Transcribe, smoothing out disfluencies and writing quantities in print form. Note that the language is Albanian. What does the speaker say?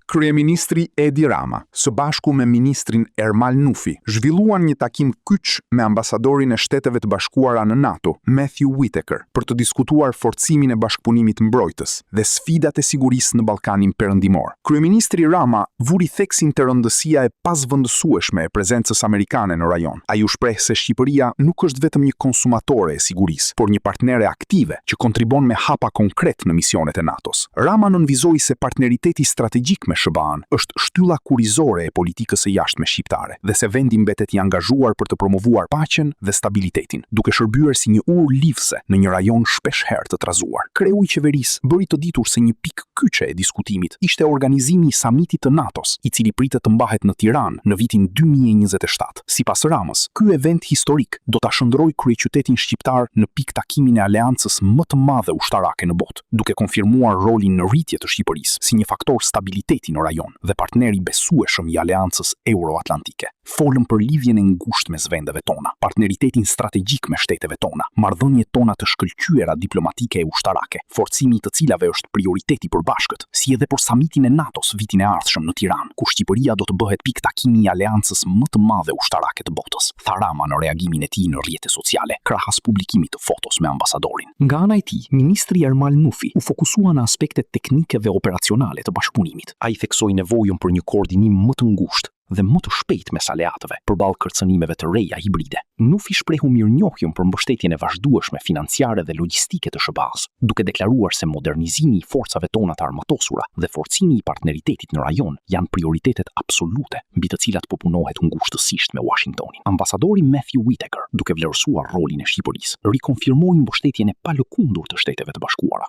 Kryeministri Edi Rama, së bashku me ministrin Ermal Nufi, zhvilluan një takim kyç me ambasadorin e Shteteve të Bashkuara në NATO, Matthew Whitaker, për të diskutuar forcimin e bashkëpunimit mbrojtës dhe sfidat e sigurisë në Ballkanin Perëndimor. Kryeministri Rama vuri theksin të rëndësia e pazvendësueshme e prezencës amerikane në rajon. Ai u shpreh se Shqipëria nuk është vetëm një konsumatore e sigurisë, por një partnere aktive që kontribon me hapa konkret në misionet e NATO-s. Rama nënvizoi se partneriteti strategjik me SBA-n është shtylla kurizore e politikës së jashtme shqiptare dhe se vendi mbetet i angazhuar për të promovuar paqen dhe stabilitetin, duke shërbyer si një urë lidhse në një rajon shpesh herë të trazuar. Kreu i qeverisë bëri të ditur se një pikë kyçe e diskutimit ishte organizimi i samitit të NATO-s, i cili pritet të mbahet në Tiranë në vitin 2027. Sipas Ramës, ky event historik do ta shndrojë kryeqytetin shqiptar në pikë takimin e aleancës më të madhe ushtarake në botë, duke konfirmuar rolin në rritje të Shqipërisë si një faktor stabiliteti në rajon dhe partneri besueshëm i aleancës euro-atlantike. Folëm për lidhjen e ngushtë mes vendeve tona, partneritetin strategjik me shteteve tona, marrëdhëniet tona të shkëlqyera diplomatike e ushtarake, forcimi i të cilave është prioriteti për bashkët, si edhe për samitin e NATO-s vitin e ardhshëm në Tiranë, ku Shqipëria do të bëhet pikë takimi i aleancës më të madhe ushtarake të botës. Tha Rama në reagimin e tij në rrjetet sociale, krahas publikimit të fotos me ambasadorin. Nga ana e tij, ministri Ermal Nufi u fokusua në aspektet teknike dhe operacionale të bashkëpunimit. Ai theksoi nevojën për një koordinim më të ngushtë dhe më të shpejt mes aleatëve përballë kërcënimeve të reja hibride. Nufi shprehu mirënjohjen për mbështetjen e vazhdueshme financiare dhe logjistike të SBA-s, duke deklaruar se modernizimi i forcave tona të armatosura dhe forcimi i partneritetit në rajon janë prioritetet absolute mbi të cilat po punohet ngushtësisht me Washingtonin. Ambasadori Matthew Whitaker, duke vlerësuar rolin e Shqipërisë, rikonfirmoi mbështetjen e palëkundur të Shteteve të Bashkuara.